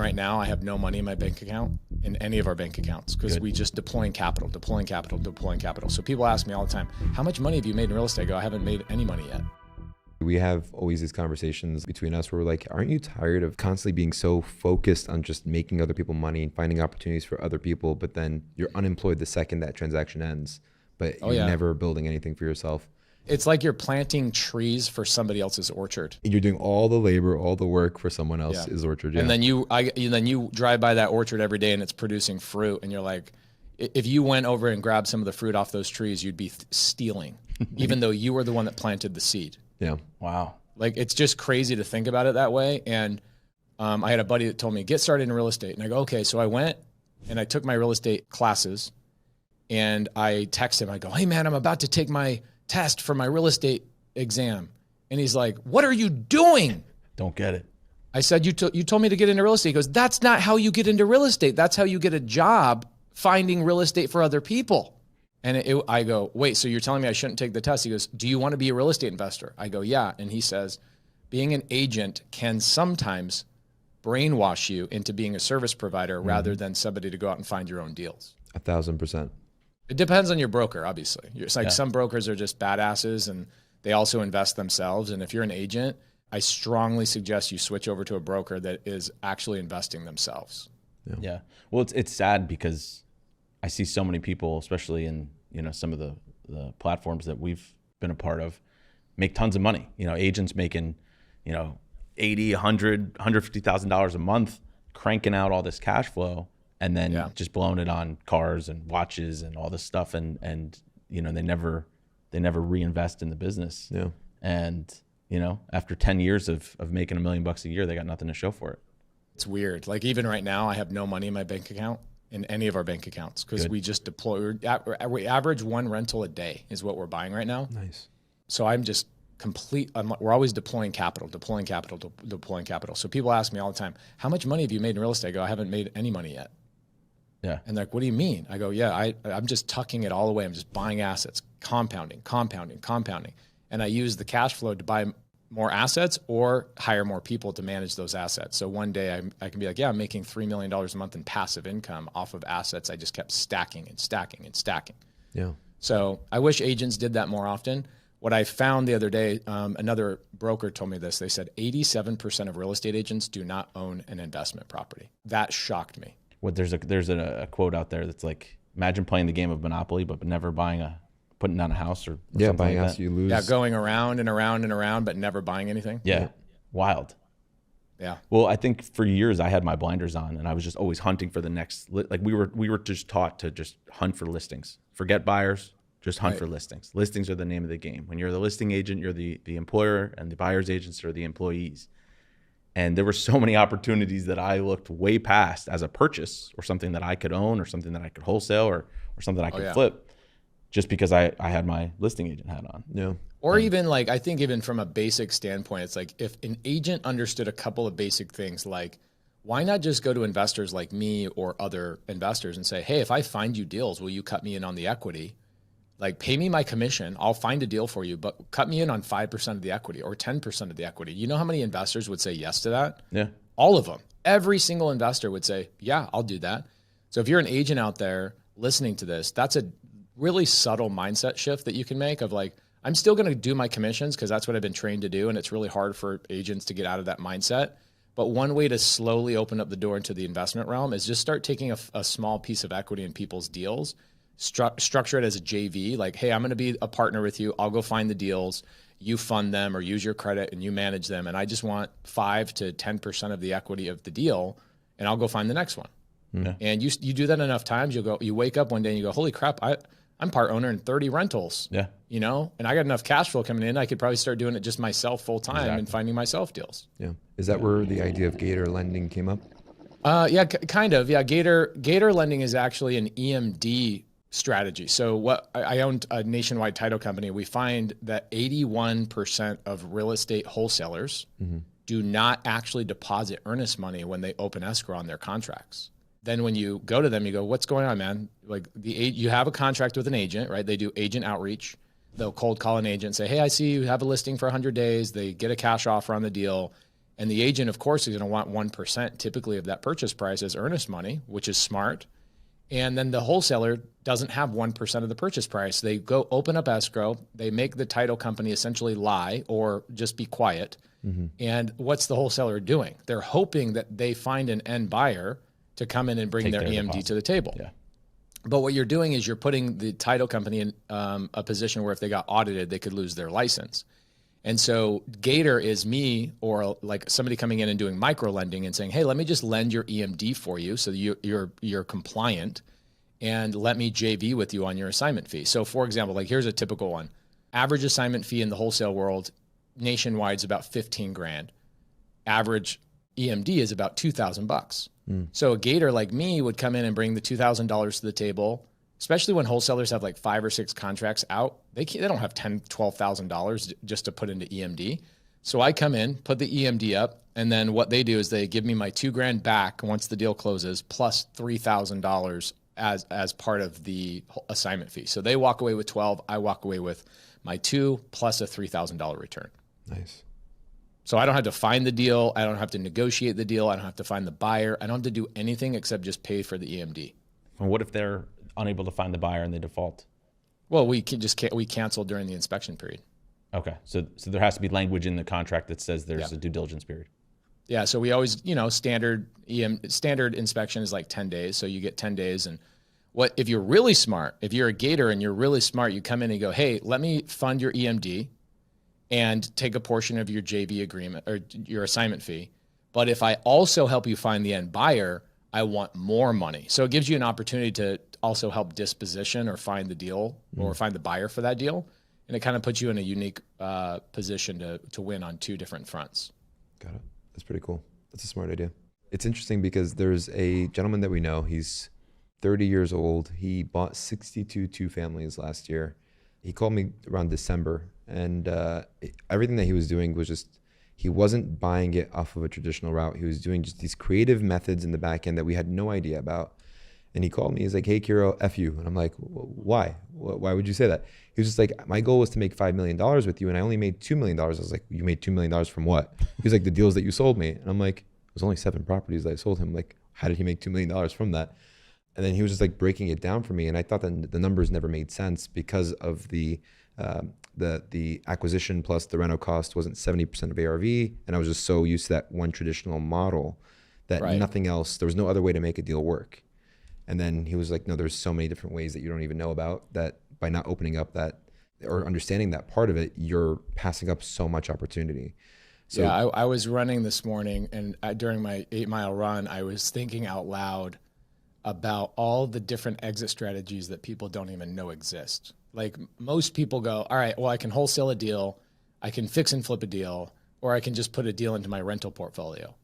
right now, I have no money in my bank account, in any of our bank accounts, because we just deploying capital. So people ask me all the time, how much money have you made in real estate? I go, I haven't made any money yet. We have always these conversations between us where we're like, aren't you tired of constantly being so focused on just making other people money and finding opportunities for other people, but then you're unemployed the second that transaction ends, but you're never building anything for yourself? It's like you're planting trees for somebody else's orchard. You're doing all the labor, all the work for someone else's orchard. Yeah. And then you drive by that orchard every day and it's producing fruit. And you're like, if you went over and grabbed some of the fruit off those trees, you'd be stealing, even though you were the one that planted the seed. Yeah. Wow. Like, it's just crazy to think about it that way. And I had a buddy that told me, get started in real estate. And I go, okay. So I went and I took my real estate classes and I text him. I go, hey man, I'm about to take my test for my real estate exam. And he's like, what are you doing? Don't get it. I said, you told me to get into real estate. He goes, that's not how you get into real estate. That's how you get a job finding real estate for other people. And I go, wait, so you're telling me I shouldn't take the test? He goes, do you want to be a real estate investor? I go, yeah. And he says, being an agent can sometimes brainwash you into being a service provider rather than somebody to go out and find your own deals. 1,000%. It depends on your broker, obviously. It's like some brokers are just badasses and they also invest themselves. And if you're an agent, I strongly suggest you switch over to a broker that is actually investing themselves. Yeah. Well, it's sad because I see so many people, especially in, some of the platforms that we've been a part of, make tons of money. Agents making, $80, $100, $150,000 a month, cranking out all this cash flow. And then just blowing it on cars and watches and all this stuff, and they never reinvest in the business. Yeah. And after 10 years of making $1 million a year, they got nothing to show for it. It's weird. Like, even right now, I have no money in my bank account, in any of our bank accounts, because we just deploy. We average one rental a day is what we're buying right now. Nice. So I'm just we're always deploying capital. So people ask me all the time, how much money have you made in real estate? I go, I haven't made any money yet. Yeah. And they're like, what do you mean? I go, yeah, I'm just tucking it all away. I'm just buying assets, compounding. And I use the cash flow to buy more assets or hire more people to manage those assets. So one day I can be like, yeah, I'm making $3 million a month in passive income off of assets I just kept stacking. Yeah. So I wish agents did that more often. What I found the other day, another broker told me this. They said 87% of real estate agents do not own an investment property. That shocked me. There's a quote out there that's like, imagine playing the game of Monopoly, but never putting down a house or buying like a house you lose. Yeah, going around and around and around, but never buying anything. Yeah. Wild. Yeah. Well, I think for years I had my blinders on and I was just always hunting for the next, we were just taught to just hunt for listings. Forget buyers, just hunt for listings. Listings are the name of the game. When you're the listing agent, you're the employer, and the buyer's agents are the employees. And there were so many opportunities that I looked way past as a purchase or something that I could own or something that I could wholesale or something I could flip, just because I had my listing agent hat on. Yeah. Or even like, I think even from a basic standpoint, it's like if an agent understood a couple of basic things, like why not just go to investors like me or other investors and say, hey, if I find you deals, will you cut me in on the equity? Like, pay me my commission. I'll find a deal for you, but cut me in on 5% of the equity or 10% of the equity. You know how many investors would say yes to that? Yeah. All of them. Every single investor would say, yeah, I'll do that. So if you're an agent out there listening to this, that's a really subtle mindset shift that you can make of like, I'm still going to do my commissions because that's what I've been trained to do. And it's really hard for agents to get out of that mindset. But one way to slowly open up the door into the investment realm is just start taking a small piece of equity in people's deals. Structure it as a JV, like, hey, I'm going to be a partner with you. I'll go find the deals. You fund them or use your credit and you manage them. And I just want 5 to 10% of the equity of the deal, and I'll go find the next one. Yeah. And you do that enough times, you wake up one day and you go, holy crap, I'm part owner in 30 rentals. Yeah. And I got enough cash flow coming in. I could probably start doing it just myself full time and finding myself deals. Yeah. Is that where the idea of Gator lending came up? Yeah, kind of. Yeah. Gator lending is actually an EMD strategy. So I owned a nationwide title company. We find that 81% of real estate wholesalers do not actually deposit earnest money when they open escrow on their contracts. Then when you go to them, you go, what's going on, man? Like you have a contract with an agent, right? They do agent outreach. They'll cold call an agent, say, hey, I see you have a listing for 100 days. They get a cash offer on the deal. And the agent, of course, is going to want 1% typically of that purchase price as earnest money, which is smart. And then the wholesaler doesn't have 1% of the purchase price. They go open up escrow. They make the title company essentially lie or just be quiet. And what's the wholesaler doing? They're hoping that they find an end buyer to come in and bring their EMD deposit to the table. Yeah. But what you're doing is you're putting the title company in a position where if they got audited, they could lose their license. And so Gator is me or like somebody coming in and doing micro lending and saying, hey, let me just lend your EMD for you so you're compliant, and let me JV with you on your assignment fee. So for example, like here's a typical one. Average assignment fee in the wholesale world nationwide is about 15 grand. Average EMD is about $2,000. So a Gator like me would come in and bring the $2,000 to the table, especially when wholesalers have like 5 or 6 contracts out. They don't have $10,000, $12,000 just to put into EMD. So I come in, put the EMD up, and then what they do is they give me my $2,000 back once the deal closes, plus $3,000 as part of the assignment fee. So they walk away with 12. I walk away with my 2 plus a $3,000 return. Nice. So I don't have to find the deal. I don't have to negotiate the deal. I don't have to find the buyer. I don't have to do anything except just pay for the EMD. And what if they're unable to find the buyer and they default? Well, we cancel during the inspection period. Okay. So there has to be language in the contract that says there's a due diligence period. Yeah. So we always, standard inspection is like 10 days. So you get 10 days. And if you're really smart, if you're a Gator and you're really smart, you come in and go, hey, let me fund your EMD and take a portion of your JV agreement or your assignment fee. But if I also help you find the end buyer, I want more money. So it gives you an opportunity to also help disposition or find the deal or find the buyer for that deal. And it kind of puts you in a unique position to win on 2 different fronts. Got it. That's pretty cool. That's a smart idea. It's interesting because there's a gentleman that we know. He's 30 years old. He bought 62 2-families last year. He called me around December, and everything that he was doing was just, he wasn't buying it off of a traditional route. He was doing just these creative methods in the back end that we had no idea about. And he called me. He's like, hey, Kiro, F you. And I'm like, why? Why would you say that? He was just like, my goal was to make $5 million with you, and I only made $2 million. I was like, you made $2 million from what? He was like, the deals that you sold me. And I'm like, it was only 7 properties that I sold him. Like, how did he make $2 million from that? And then he was just like breaking it down for me. And I thought that the numbers never made sense because of the acquisition plus the rental cost wasn't 70% of ARV. And I was just so used to that one traditional model that nothing else, there was no other way to make a deal work. And then he was like, no, there's so many different ways that you don't even know about, that by not opening up that or understanding that part of it, you're passing up so much opportunity. So yeah, I was running this morning, and during my 8-mile run, I was thinking out loud about all the different exit strategies that people don't even know exist. Like most people go, all right, well, I can wholesale a deal, I can fix and flip a deal, or I can just put a deal into my rental portfolio.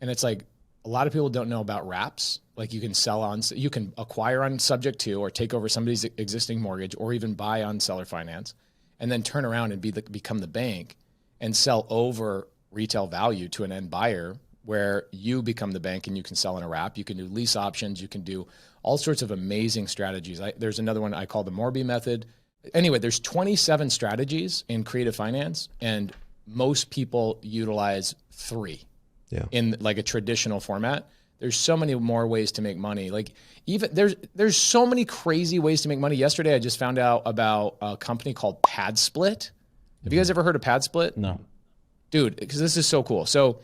And it's like, a lot of people don't know about wraps. Like you can acquire on subject to, or take over somebody's existing mortgage, or even buy on seller finance, and then turn around and become the bank and sell over retail value to an end buyer, where you become the bank and you can sell in a wrap. You can do lease options. You can do all sorts of amazing strategies. There's another one I call the Morby method. Anyway, there's 27 strategies in creative finance, and most people utilize 3 in like a traditional format. There's so many more ways to make money. Like even there's so many crazy ways to make money. Yesterday, I just found out about a company called Pad Split. Have you guys ever heard of Pad Split? No. Dude, because this is so cool. So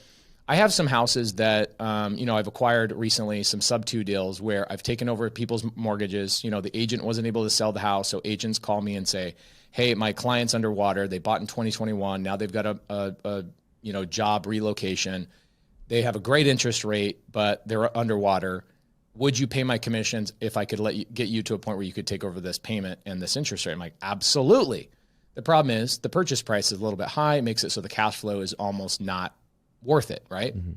I have some houses that, I've acquired recently, some sub-2 deals where I've taken over people's mortgages. The agent wasn't able to sell the house. So agents call me and say, hey, my client's underwater. They bought in 2021. Now they've got a job relocation. They have a great interest rate, but they're underwater. Would you pay my commissions if I could get you to a point where you could take over this payment and this interest rate? I'm like, absolutely. The problem is the purchase price is a little bit high. It makes it so the cash flow is almost not worth it, right? Mm-hmm.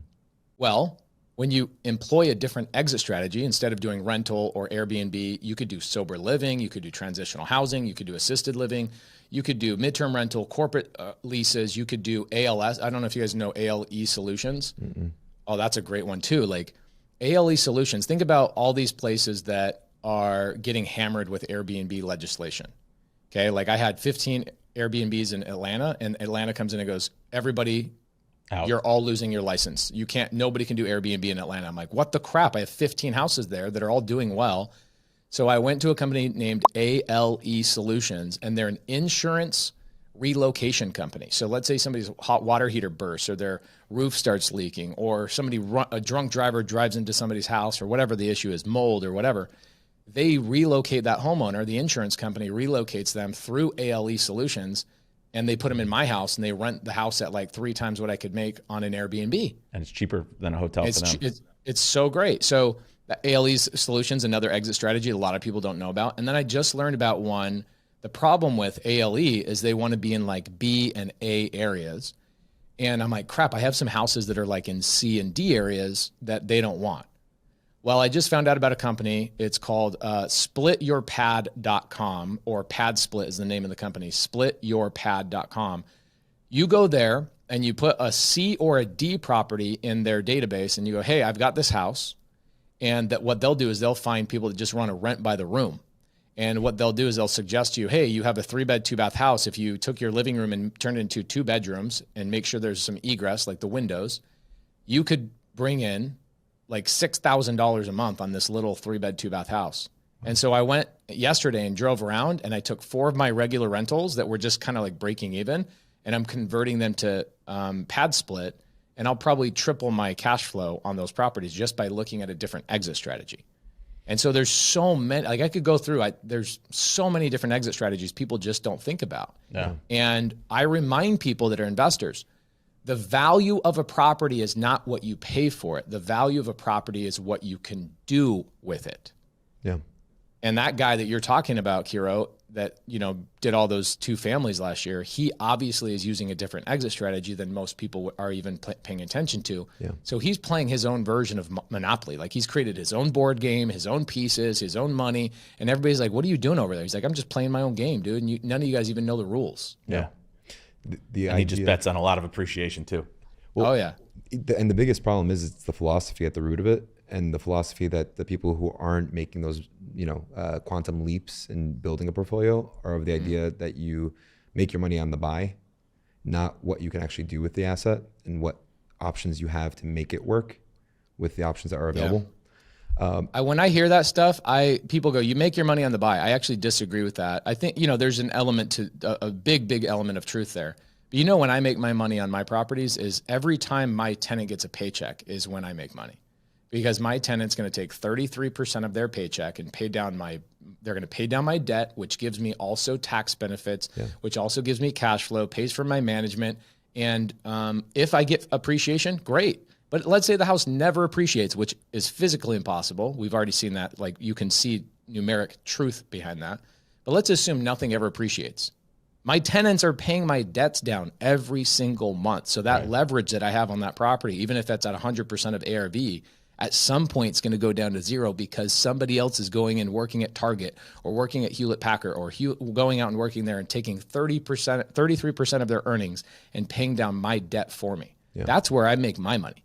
Well, when you employ a different exit strategy, instead of doing rental or Airbnb, you could do sober living, you could do transitional housing, you could do assisted living, you could do midterm rental, corporate leases, you could do ALS. I don't know if you guys know ALE Solutions. Mm-mm. Oh, that's a great one too. Like ALE Solutions, think about all these places that are getting hammered with Airbnb legislation. Okay, like I had 15 Airbnbs in Atlanta, and Atlanta comes in and goes, everybody Out. You're all losing your license. Nobody can do Airbnb in Atlanta. I'm like, what the crap? I have 15 houses there that are all doing well. So I went to a company named ALE Solutions, and they're an insurance relocation company. So let's say somebody's hot water heater bursts, or their roof starts leaking, or a drunk driver drives into somebody's house, or whatever the issue is, mold or whatever. They relocate that homeowner. The insurance company relocates them through ALE Solutions, and they put them in my house, and they rent the house at like 3 times what I could make on an Airbnb. And it's cheaper than a hotel for them. It's so great. So ALE Solutions, another exit strategy a lot of people don't know about. And then I just learned about one. The problem with ALE is they want to be in like B and A areas. And I'm like, crap, I have some houses that are like in C and D areas that they don't want. Well, I just found out about a company. It's called splityourpad.com, or PadSplit is the name of the company, splityourpad.com. You go there and you put a C or a D property in their database, and you go, hey, I've got this house. And that what they'll do is they'll find people that just want to rent by the room. And what they'll do is they'll suggest to you, hey, you have a 3-bed, 2-bath house. If you took your living room and turned it into 2 bedrooms and make sure there's some egress, like the windows, you could bring in like $6,000 a month on this little 3-bed, 2-bath house. And so I went yesterday and drove around, and I took 4 of my regular rentals that were just kind of like breaking even, and I'm converting them to PadSplit, and I'll probably triple my cash flow on those properties just by looking at a different exit strategy. And so there's so many, like I could go through, there's so many different exit strategies people just don't think about. Yeah. And I remind people that are investors, the value of a property is not what you pay for it. The value of a property is what you can do with it. Yeah. And that guy that you're talking about, Kiro, that, did all those 2 families last year, he obviously is using a different exit strategy than most people are even paying attention to. Yeah. So he's playing his own version of Monopoly. Like, he's created his own board game, his own pieces, his own money. And everybody's like, what are you doing over there? He's like, I'm just playing my own game, dude. And none of you guys even know the rules. Yeah. The And he just bets on a lot of appreciation too. Well, oh, yeah. And the biggest problem is it's the philosophy at the root of it, and the philosophy that the people who aren't making those, quantum leaps in building a portfolio are of the idea that you make your money on the buy, not what you can actually do with the asset and what options you have to make it work with the options that are available. Yeah. When I hear that stuff, people go, you make your money on the buy. I actually disagree with that. I think, there's an element to a big element of truth there. But when I make my money on my properties is every time my tenant gets a paycheck is when I make money, because my tenant's going to take 33% of their paycheck and they're going to pay down my debt, which gives me also tax benefits, which also gives me cash flow, pays for my management. And if I get appreciation, great. But let's say the house never appreciates, which is physically impossible. We've already seen that. Like, you can see numeric truth behind that. But let's assume nothing ever appreciates. My tenants are paying my debts down every single month. So that leverage that I have on that property, even if that's at 100% of ARV, at some point it's going to go down to 0 because somebody else is going and working at Target or working at Hewlett Packard or going out and working there and taking 33% of their earnings and paying down my debt for me. Yeah. That's where I make my money.